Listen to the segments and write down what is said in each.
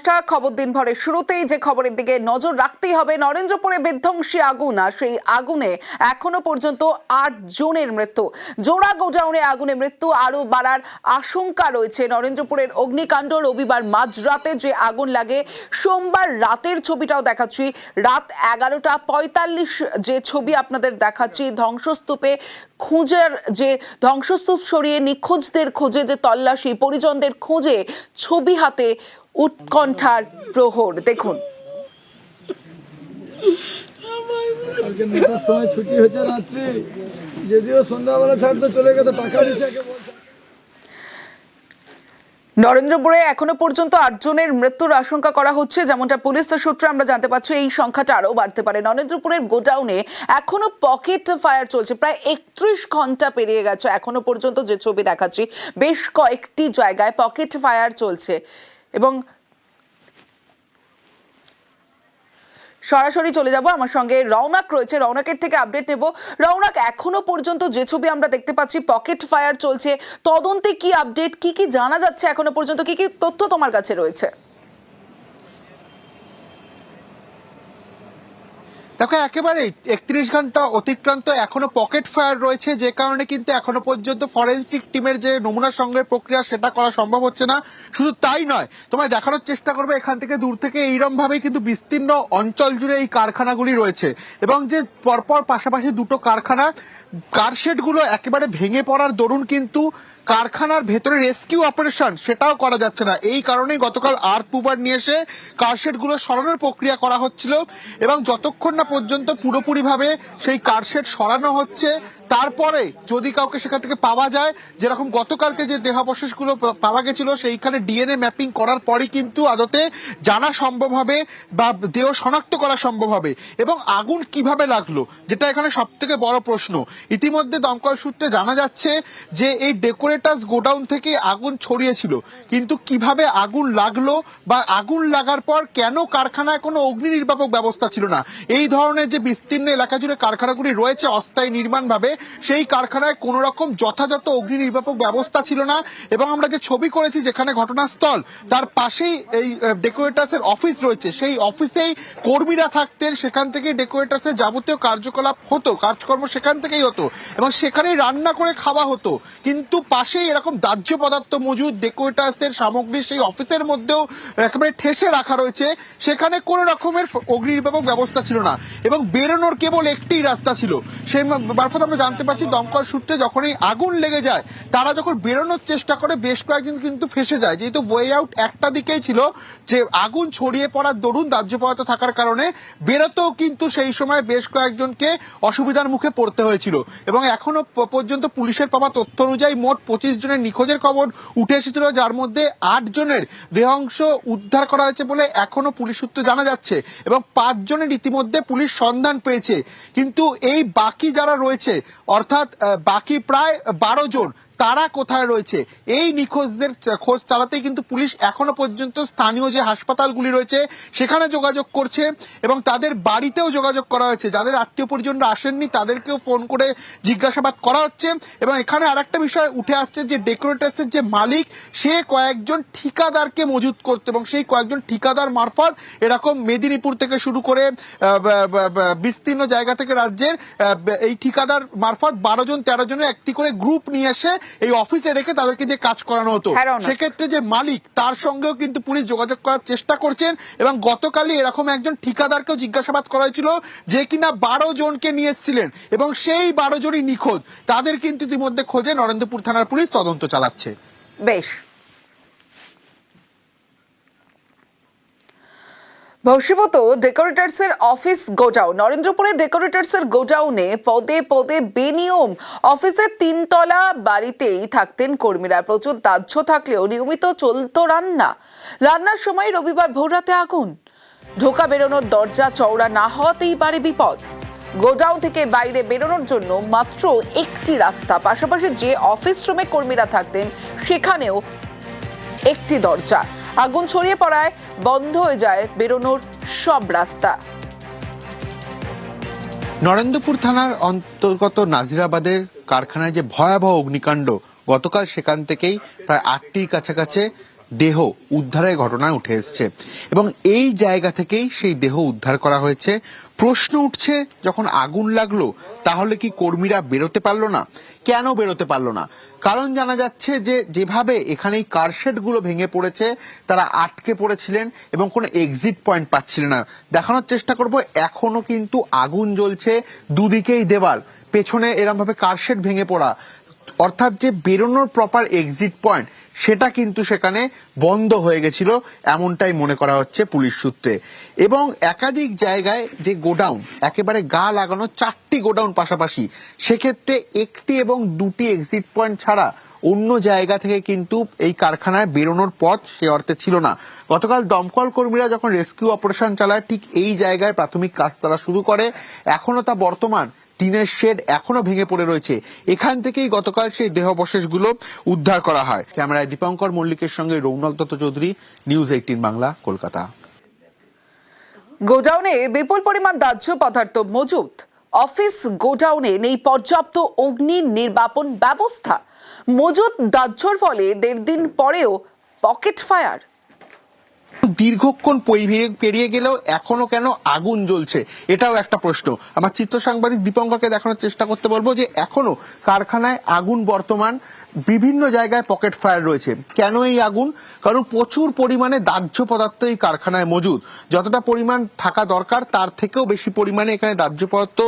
নমস্কার। খবর দিনভরের শুরুতেই যে খবরের দিকে নজর রাখতেই হবে, নরেন্দ্রপুরে বিধ্বংসী আগুন, আর সেই আগুনে এখনো পর্যন্ত 8 জনের মৃত্যু। জোড়া গোডাউনে আগুনে মৃত্যু আরো বাড়ার আশঙ্কা রয়েছে। নরেন্দ্রপুরের অগ্নিকাণ্ড রবিবার মাঝরাতে যে আগুন লাগে, সোমবার রাতের ছবিটাও দেখাচ্ছি। রাত 11:45 যে ছবি আপনাদের দেখাচ্ছি, ধ্বংসস্তূপে খুঁজের যে ধ্বংসস্তূপ সরিয়ে নিখোঁজদের খোঁজে যে তল্লাশি, পরিজনদের খোঁজে ছবি হাতে উৎকণ্ঠার প্রহর। দেখুন, ছুটি হয়েছে রাত্রি, যদিও সন্ধ্যাবেলা ছাড়তে চলে গেছে টাকা দিছে। নরেন্দ্রপুরে এখনো পর্যন্ত 8 জনের মৃত্যুর আশঙ্কা করা হচ্ছে। যেমনটা পুলিশ সূত্রে আমরা জানতে পারছি, এই সংখ্যাটা আরো বাড়তে পারে। নরেন্দ্রপুরের গোডাউনে এখনো পকেট ফায়ার চলছে, প্রায় 31 ঘন্টা পেরিয়ে গেছে। এখনো পর্যন্ত যে ছবি দেখাচ্ছি, বেশ কয়েকটি জায়গায় পকেট ফায়ার চলছে এবং সরাসরি চলে যাব, আমার সঙ্গে রৌনক রয়েছে, রৌনকের থেকে আপডেট নেব। রৌনক, এখনো পর্যন্ত যে ছবি আমরা দেখতে পাচ্ছি, পকেট ফায়ার চলছে, তদন্তে কি আপডেট, কি কি জানা যাচ্ছে এখনো পর্যন্ত, কি কি তথ্য তোমার কাছে রয়েছে? দেখো, একেবারে 31 ঘন্টা অতিক্রান্ত, এখনো পকেট ফায়ার রয়েছে, যে কারণে কিন্তু এখনো পর্যন্ত ফরেন্সিক টিমের যে নমুনা সংগ্রহের প্রক্রিয়া সেটা করা সম্ভব হচ্ছে না। শুধু তাই নয়, তোমায় দেখানোর চেষ্টা করবে এখান থেকে দূর থেকে এইরকম ভাবেই কিন্তু বিস্তীর্ণ অঞ্চল জুড়ে এই কারখানাগুলি রয়েছে এবং যে পরপর পাশাপাশি দুটো কারখানা, কারশেড গুলো একেবারে ভেঙে পড়ার দরুন কিন্তু কারখানার ভেতরে রেস্কিউ অপারেশন সেটাও করা যাচ্ছে না। এই কারণেই গতকাল আর্থ মুভার নিয়ে এসে কারশেড গুলো সরানোর প্রক্রিয়া করা হচ্ছিল এবং যতক্ষণ না পর্যন্ত পুরোপুরি ভাবে সেই কারশেড সরানো হচ্ছে, তারপরে যদি কাউকে সেখান থেকে পাওয়া যায়, যেরকম গতকালকে যে দেহাবশেষ গুলো পাওয়া গেছিল সেইখানে ডিএনএ ম্যাপিং করার পরই কিন্তু আদতে জানা সম্ভব হবে বা দেহ শনাক্ত করা সম্ভব হবে। এবং আগুন কিভাবে লাগলো, যেটা এখানে সব থেকে বড় প্রশ্ন। ইতিমধ্যে দমকল সূত্রে জানা যাচ্ছে যে এই ডেকোরেটার্স গোডাউন থেকে আগুন ছড়িয়েছিল, কিন্তু কিভাবে আগুন লাগলো বা আগুন লাগার পর কেন কারখানায় কোনো অগ্নি নির্বাপক ব্যবস্থা ছিল না, এই ধরনের যে বিস্তীর্ণ এলাকা জুড়ে কারখানাগুলি রয়েছে অস্থায়ী নির্মাণ ভাবে, সেই কারখানায় কোন রকম যথাযথ অগ্নি নির্বাপক ব্যবস্থা ছিল না। এবং আমরা যে ছবি করেছি যেখানে ঘটনাস্থল, তার পাশেই এই ডেকোরেটার্স এর অফিস রয়েছে, সেই অফিসেই কর্মীরা থাকতেন, সেখান থেকে ডেকোরেটার্স এর যাবতীয় কার্যকলাপ হতো, কাজকর্ম সেখান থেকেই হতো এবং সেখানেই রান্না করে খাওয়া হতো। কিন্তু পাশেই এরকম দাহ্য পদার্থ মজুদ, ডেকোরেটার্স এর সামগ্রী সেই অফিসের মধ্যেও একেবারে ঠেসে রাখা রয়েছে, সেখানে কোন রকমের অগ্নি নির্বাপক ব্যবস্থা ছিল না এবং বেরোনোর কেবল একটি রাস্তা ছিল। সেই মারফত আমরা জানতে পারছি দমকল সূত্রে যখনই আগুন লেগে যায়, তারা যখন বেরোনোর চেষ্টা করে বেশ কয়েকজন কিন্তু ফেসে যায়, যেহেতু ওয়ে আউট একটা দিকেই ছিল, যে আগুন ছড়িয়ে পড়ার দরুন দাহ্য পদার্থ থাকার কারণে বেরোতেও কিন্তু সেই সময় বেশ কয়েকজনকে অসুবিধার মুখে পড়তে হয়েছিল। এবং এখনো পর্যন্ত পুলিশের পাওয়া তথ্য অনুযায়ী মোট 25 জনের নিখোঁজের খবর উঠে এসেছিল, যার মধ্যে 8 জনের দেহাংশ উদ্ধার করা হয়েছে বলে এখনো পুলিশ সূত্রে জানা যাচ্ছে এবং 5 জনের ইতিমধ্যে পুলিশ সন্ধান পেয়েছে। কিন্তু এই বাকি যারা রয়েছে, অর্থাৎ বাকি প্রায় 12 জন, তারা কোথায় রয়েছে, এই নিখোঁজদের খোঁজ চালাতেই কিন্তু পুলিশ এখনো পর্যন্ত স্থানীয় যে হাসপাতালগুলি রয়েছে সেখানে যোগাযোগ করছে এবং তাদের বাড়িতেও যোগাযোগ করা হয়েছে। যাদের আত্মীয় পরিজনরা আসেননি তাদেরকেও ফোন করে জিজ্ঞাসাবাদ করা হচ্ছে। এবং এখানে আরেকটা বিষয় উঠে আসছে যে ডেকোরেটার্সের যে মালিক, সে কয়েকজন ঠিকাদারকে মজুত করতে এবং সেই কয়েকজন ঠিকাদার মারফত এরকম মেদিনীপুর থেকে শুরু করে বিস্তীর্ণ জায়গা থেকে রাজ্যের এই ঠিকাদার মারফত 12 জন 13 জনের একটি করে গ্রুপ নিয়ে এসে এই অফিসে রেখে তাদেরকে দিয়ে কাজ করানো হতো। সেক্ষেত্রে যে মালিক, তার সঙ্গেও কিন্তু পুলিশ যোগাযোগ করার চেষ্টা করছেন এবং গতকালই এরকম একজন ঠিকাদারকেও জিজ্ঞাসাবাদ করা হয়েছিল, যে কিনা 12 জনকে নিয়ে এসেছিলেন এবং সেই 12 জনই নিখোঁজ। তাদের কিন্তু ইতিমধ্যে খোঁজে নরেন্দ্রপুর থানার পুলিশ তদন্ত চালাচ্ছে। বেশ, ভবিষ্যৎ ডেকোরেটার্স এর অফিস গোডাউন, নরেন্দ্রপুরের ডেকোরেটার্স এর গোডাউনে পদে পদে বেনিয়ম। অফিসের 3 তলা বাড়িতেই থাকতেন কর্মীরা, প্রচুর দাহ্য থাকলেও নিয়মিত চলতো রান্নার সময় রবিবার ভোররাতে আগুন। ঢোকা বেরোনোর দরজা চওড়া না হওয়াতেই বাড়ে বিপদ। গোডাউন থেকে বাইরে বেরোনোর জন্য মাত্র একটি রাস্তা, পাশাপাশি যে অফিস রুমে কর্মীরা থাকতেন সেখানেও একটি দরজা। আগুন ছড়িয়ে পড়ায় বন্ধ হয়ে যায় বেরোনোর সব রাস্তা। নরেন্দ্রপুর থানার অন্তর্গত নাজিরাবাদের কারখানায় যে ভয়াবহ অগ্নিকাণ্ড, গতকাল সেখান থেকেই প্রায় 8টির কাছাকাছি দেহ উদ্ধারের ঘটনায় উঠে এসছে এবং এই জায়গা থেকেই সেই দেহ উদ্ধার করা হয়েছে। প্রশ্ন উঠছে, যখন আগুন লাগলো তাহলে কি কর্মীরা বেরোতে পারলো না? কেন বেরোতে পারলো না? কারণ জানা যাচ্ছে যে যেভাবে এখানে কারশেড গুলো ভেঙে পড়েছে, তারা আটকে পড়েছিলেন এবং কোনো এক্সিট পয়েন্ট পাচ্ছিলেন না। দেখানোর চেষ্টা করব, এখনো কিন্তু আগুন জ্বলছে, দুদিকেই দেওয়াল, পেছনে এরকম ভাবে কারশেড ভেঙে পড়া, অর্থাৎ যে বেরোনোর প্রপার এক্সিট পয়েন্ট সেটা কিন্তু সেখানে বন্ধ হয়ে গেছিল, এমনটাই মনে করা হচ্ছে পুলিশ সূত্রে। এবং একাধিক জায়গায় যে গোডাউন, একেবারে গা লাগানো 4টি গোডাউন পাশাপাশি, সেক্ষেত্রে একটি এবং দুটি এক্সিট পয়েন্ট ছাড়া অন্য জায়গা থেকে কিন্তু এই কারখানায় বেরোনোর পথ সে অর্থে ছিল না। গতকাল দমকল কর্মীরা যখন রেস্কিউ অপারেশন চালায়, ঠিক এই জায়গায় প্রাথমিক কাজ তারা শুরু করে। এখনো তা বর্তমান, টিনের শেড এখনো ভেঙে পড়ে রয়েছে। এখান থেকেই গতকাল সেই দেহাবশেষগুলো উদ্ধার করা হয়। ক্যামেরায় দীপঙ্কর মল্লিকের সঙ্গে রৌনক দত্ত চৌধুরী, নিউজ 18 বাংলা, কলকাতা। গোডাউনে বিপুল পরিমাণ দাহ্য পদার্থ মজুত। অফিস গোডাউনে নেই পর্যাপ্ত অগ্নি নির্বাপন ব্যবস্থা। মজুত দাহ্যর ফলে 1.5 দিন পরেও পকেট ফায়ার। দীর্ঘক্ষণ পেরিয়ে গেলেও এখনো কেন আগুন জ্বলছে, এটাও একটা প্রশ্ন। আমার চিত্র সাংবাদিক দীপঙ্করকে দেখানোর চেষ্টা করতে বলবো যে এখনো কারখানায় আগুন বর্তমান, বিভিন্ন জায়গায় পকেট ফায়ার রয়েছে। কেন এই আগুন? কারণ প্রচুর পরিমাণে দাহ্য পদার্থ এই কারখানায় মজুদ। যতটা পরিমাণ থাকা দরকার তার থেকেও বেশি পরিমাণে এখানে দাহ্য পদার্থ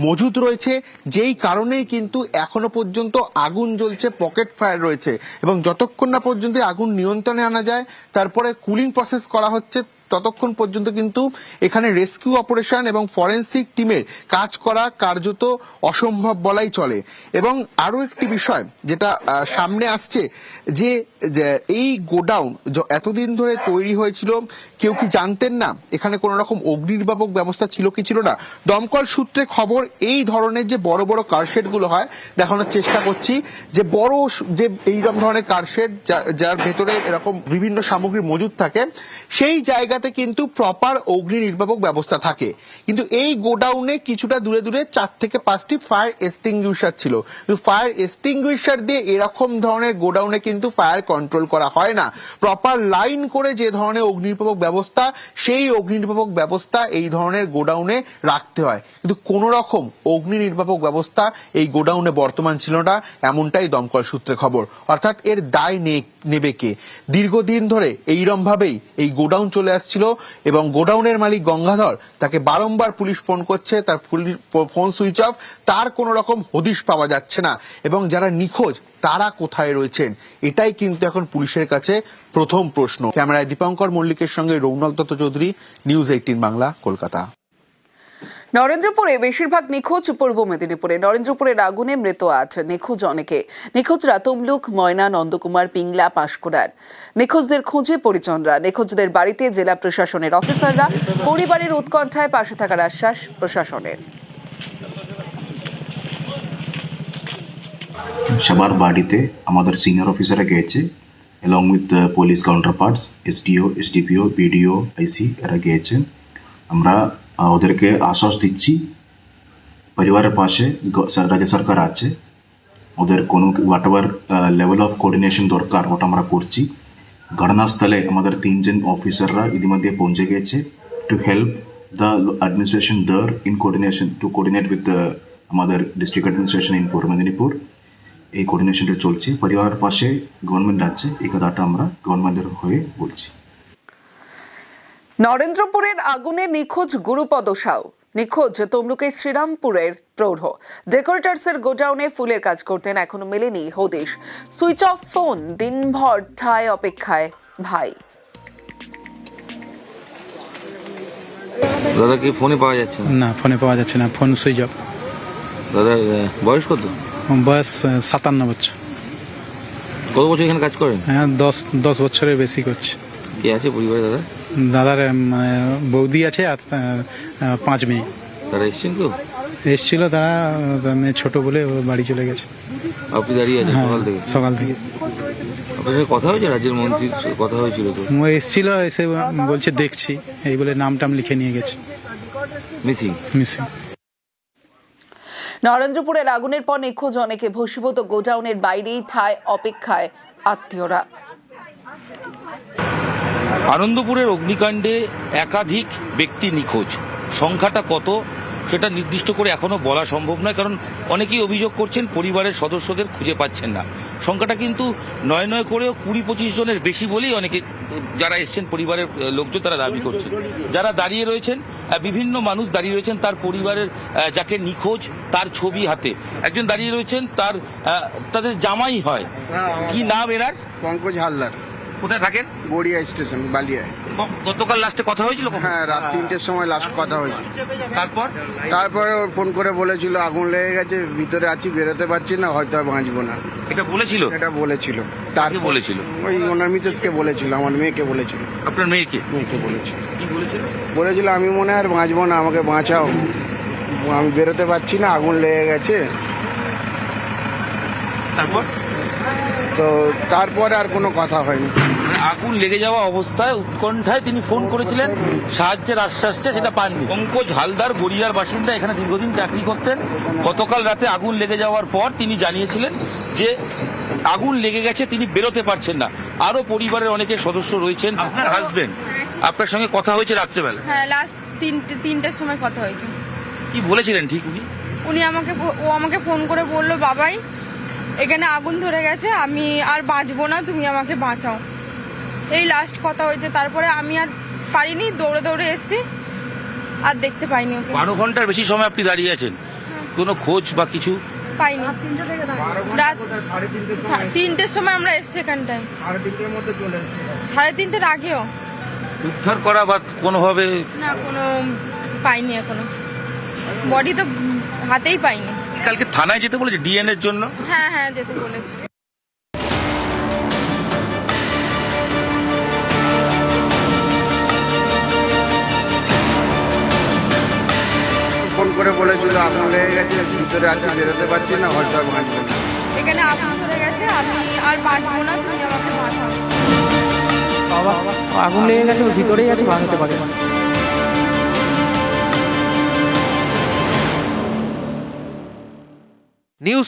মজুদ রয়েছে, যেই কারণেই কিন্তু এখনো পর্যন্ত আগুন জ্বলছে, পকেট ফায়ার রয়েছে। এবং যতক্ষণ না পর্যন্ত আগুন নিয়ন্ত্রণে আনা যায়, তারপরে কুলিং প্রসেস করা হচ্ছে, ততক্ষণ পর্যন্ত কিন্তু এখানে রেস্কিউ অপারেশন এবং ফরেনসিক টিমের কাজ করা কার্যত অসম্ভব বলাই চলে। এবং আরো একটি বিষয় যেটা সামনে আসছে, যে এই গোডাউন এতদিন ধরে তৈরি হয়েছিল, কেউ কি জানতেন না এখানে কোন রকম অগ্নি নির্বাপক ব্যবস্থা ছিল কি ছিল না? দমকল সূত্রে খবর, এই ধরনের যে বড় বড় কারশেড গুলো হয়, দেখানোর চেষ্টা করছি যে বড় যে এইরকম ধরনের কারশেড যার ভেতরে এরকম বিভিন্ন সামগ্রী মজুদ থাকে, সেই জায়গাতে কিন্তু প্রপার অগ্নি নির্বাপক ব্যবস্থা থাকে। কিন্তু এই গোডাউনে কিছুটা দূরে দূরে 4 থেকে 5টি ফায়ার এক্সটিংগুইশার ছিল। ফায়ার এক্সটিংগুইশার দিয়ে এরকম ধরনের গোডাউনে কিন্তু ফায়ার কন্ট্রোল করা হয় না। প্রপার লাইন করে যে ধরনের অগ্নি নির্বাপক ব্যবস্থা, সেই অগ্নি নির্বাপক ব্যবস্থা এই ধরনের গোডাউনে রাখতে হয়। কিন্তু কোন রকম অগ্নি নির্বাপক ব্যবস্থা এই গোডাউনে বর্তমান ছিল না, এমনটাই দমকল সূত্রে খবর। অর্থাৎ এর দায় নেবে কে? দীর্ঘদিন ধরে এইরকম ভাবেই এই গোডাউন চলে আসছিল এবং গোডাউনের মালিক গঙ্গাধর, তাকে বারংবার পুলিশ ফোন করছে, তার ফোন সুইচ অফ, তার কোন রকম হদিশ পাওয়া যাচ্ছে না। এবং যারা নিখোঁজ তারা কোথায় রয়েছেন, এটাই কিন্তু এখন পুলিশের কাছে প্রথম প্রশ্ন। ক্যামেরায় দীপঙ্কর মল্লিকের সঙ্গে রৌনক দত্ত চৌধুরী, নিউজ 18 বাংলা, কলকাতা। নরেন্দ্রপুরে বেশিরভাগ নিখোঁজ পূর্ব মেদিনীপুরে। নরেন্দ্রপুরের আগুনে মৃত 8, নিখোঁজ অনেকে। নিখোঁজরা তমলুক, ময়না, নন্দকুমার, পিংলা, পাঁশকুড়ার। নিখোঁজদের খোঁজে পরিজনরা। নিখোঁজদের বাড়িতে জেলা প্রশাসনের অফিসাররা। পরিবারের উৎকণ্ঠায় পাশে থাকার আশ্বাস প্রশাসনের। সবার বাড়িতে আমাদের সিনিয়র অফিসাররা গিয়েছে, along with the police counterparts, SDO, SDPO, BDO, IC এরা গিয়েছে। আমরা ওদেরকে আশ্বাস দিচ্ছি পরিবারের পাশে রাজ্য সরকার আছে, ওদের কোনো what ever level of coordination দরকার ওটা আমরা করছি। ঘটনাস্থলে আমাদের 3 জন অফিসাররা ইতিমধ্যে পৌঁছে গেছে to help the administration there in coordination, to coordinate with আমাদের district administration in Purba Medinipur. এই কোঅর্ডিনেশনটা চলছে, পরিবারের পাশে গভর্নমেন্ট আছে, এই কথাটা আমরা গভর্নমেন্টের হয়ে বলছি। নরেন্দ্রপুরের আগুনে নিখোঁজ গুরুপদ সাউ। নিখোঁজ তমলুকের শ্রীরামপুরের প্রৌঢ়। ডেকোরেটার্সের গোডাউনে ফুলের কাজ করতেন, এখনো মেলেনি হদিশ। সুইচ অফ ফোন, দিনভর ঠায় অপেক্ষায় ভাই। দাদা কি ফোনে পাওয়া যাচ্ছে না? না, ফোনে পাওয়া যাচ্ছে না, ফোন সুইচ অফ। দাদা বয়স কত? বয়স 57 বছর। কত বছর এখানে কাজ করেন? হ্যাঁ, 10 বছরের বেশি করছে। কি আছে পরিবারে দাদা? দাদার বৌদি আছে আর 5 মেয়ে। তারা এসছেন তো? এসছিল, তারা মেয়ে ছোট বলে ও বাড়ি চলে গেছে। আপনি দাঁড়িয়ে আছেন হ্যাঁ, সকাল থেকে? সকাল থেকে। আপনার সাথে কথা হয়েছে? রাজ্যের মন্ত্রীর কথা হয়েছিল তো? ও এসছিল, এসে বলছে দেখছি, এই বলে নাম টাম লিখে নিয়ে গেছে। মিসিং। নরেন্দ্রপুরের আগুনের পর নিখোঁজ অনেকে। ভস্মীভূত গোডাউনের বাইরেই ঠায় অপেক্ষায় আত্মীয়রা। আনন্দপুরের অগ্নিকাণ্ডে একাধিক ব্যক্তি নিখোঁজ, সংখ্যাটা কত সেটা নির্দিষ্ট করে এখনো বলা সম্ভব নয়, কারণ অনেকেই অভিযোগ করছেন পরিবারের সদস্যদের খুঁজে পাচ্ছেন না। সংখ্যাটা কিন্তু নয় নয় করেও 20-25 জনের বেশি বলেই অনেকে যারা এসছেন পরিবারের লোকজন তারা দাবি করছেন। যারা দাঁড়িয়ে রয়েছেন, বিভিন্ন মানুষ দাঁড়িয়ে রয়েছেন তার পরিবারের যাকে নিখোঁজ তার ছবি হাতে। একজন দাঁড়িয়ে রয়েছেন তাদের জামাই হয়, কি নাম এনার? পঙ্কজ হালদার। কোথায় থাকেন? গড়িয়া স্টেশন, বালিয়ায়। গতকাল লাস্টে কথা হয়েছিল? হ্যাঁ, রাত 3টের সময় লাস্ট কথা হয়েছিল। তারপর ওর ফোন করে বলেছিল আগুন লেগে গেছে, ভিতরে আছি, বেরোতে পারছি না, হয়তো আর বাঁচবো না। এটা বলেছিল? এটা বলেছিল। তাকে বলেছিল? ওই ওনার মিসেসকে বলেছিল, আমার মেয়েকে বলেছিল। আপনার মেয়েকে? মেয়েকে বলেছিল। কি বলেছিল? বলেছিল আমি মনে হয় আর বাঁচবো না, আমাকে বাঁচাও, আমি বেরোতে পারছি না, আগুন লেগে গেছে। তারপর? তো তারপরে আর কোনো কথা হয়নি। আগুন লেগে যাওয়া অবস্থায় উৎকণ্ঠায় তিনি ফোন করেছিলেন, সাহায্যের আশ্বাস চেয়ে, সেটা পাননি। পঙ্কজ হালদার গড়িয়ার বাসিন্দা, এখানে দীর্ঘদিন চাকরি করতেন। গতকাল রাতে আগুন লেগে যাওয়ার পর তিনি জানিয়েছিলেন যে আগুন লেগে গেছে, তিনি বেরোতে পারছেন না। আরো পরিবারের অনেকের সদস্য রয়েছেন। আপনার হাজবেন্ড, আপনার সঙ্গে কথা হয়েছে রাত্রেবেলা? হ্যাঁ, লাস্ট 3টের সময় কথা হয়েছে। কি বলেছিলেন ঠিক উনি? ও আমাকে ফোন করে বললো, বাবাই এখানে আগুন ধরে গেছে, আমি আর বাঁচবো না, তুমি আমাকে বাঁচাও। এই লাস্ট কথা হয়েছে। তারপরে আমি আর পারিনি, দৌড়ে দৌড়ে এসেছি, আর দেখতে পাইনি ওকে। 12 ঘন্টার বেশি সময় আপনি দাঁড়িয়ে আছেন, কোনো খোঁজ বা কিছু পাইনি। রাত 3টের সময় আমরা এসছি এখানটায়, 3:30-র আগেও উদ্ধার করা বা কোনোভাবে? না, কোনো পাইনি এখনো, বডি তো হাতেই পাইনি। কালকে থানায় যেতে বলেছে ডিএনএর জন্য? হ্যাঁ হ্যাঁ, যেতে বলেছে। ফোন করে বলেছিল আগুন লেগে গেছে, ভিতরে আছি, বেরোতে পারছি না, হয়তো আর বাঁচবো না। এখানে আগুন ধরে গেছে, আমি আর বাঁচবো না, তুমি আমাকে বাঁচাও। আগুন লেগে গেছে, ওর ভিতরেই আছে, ভাঙতে পারে না।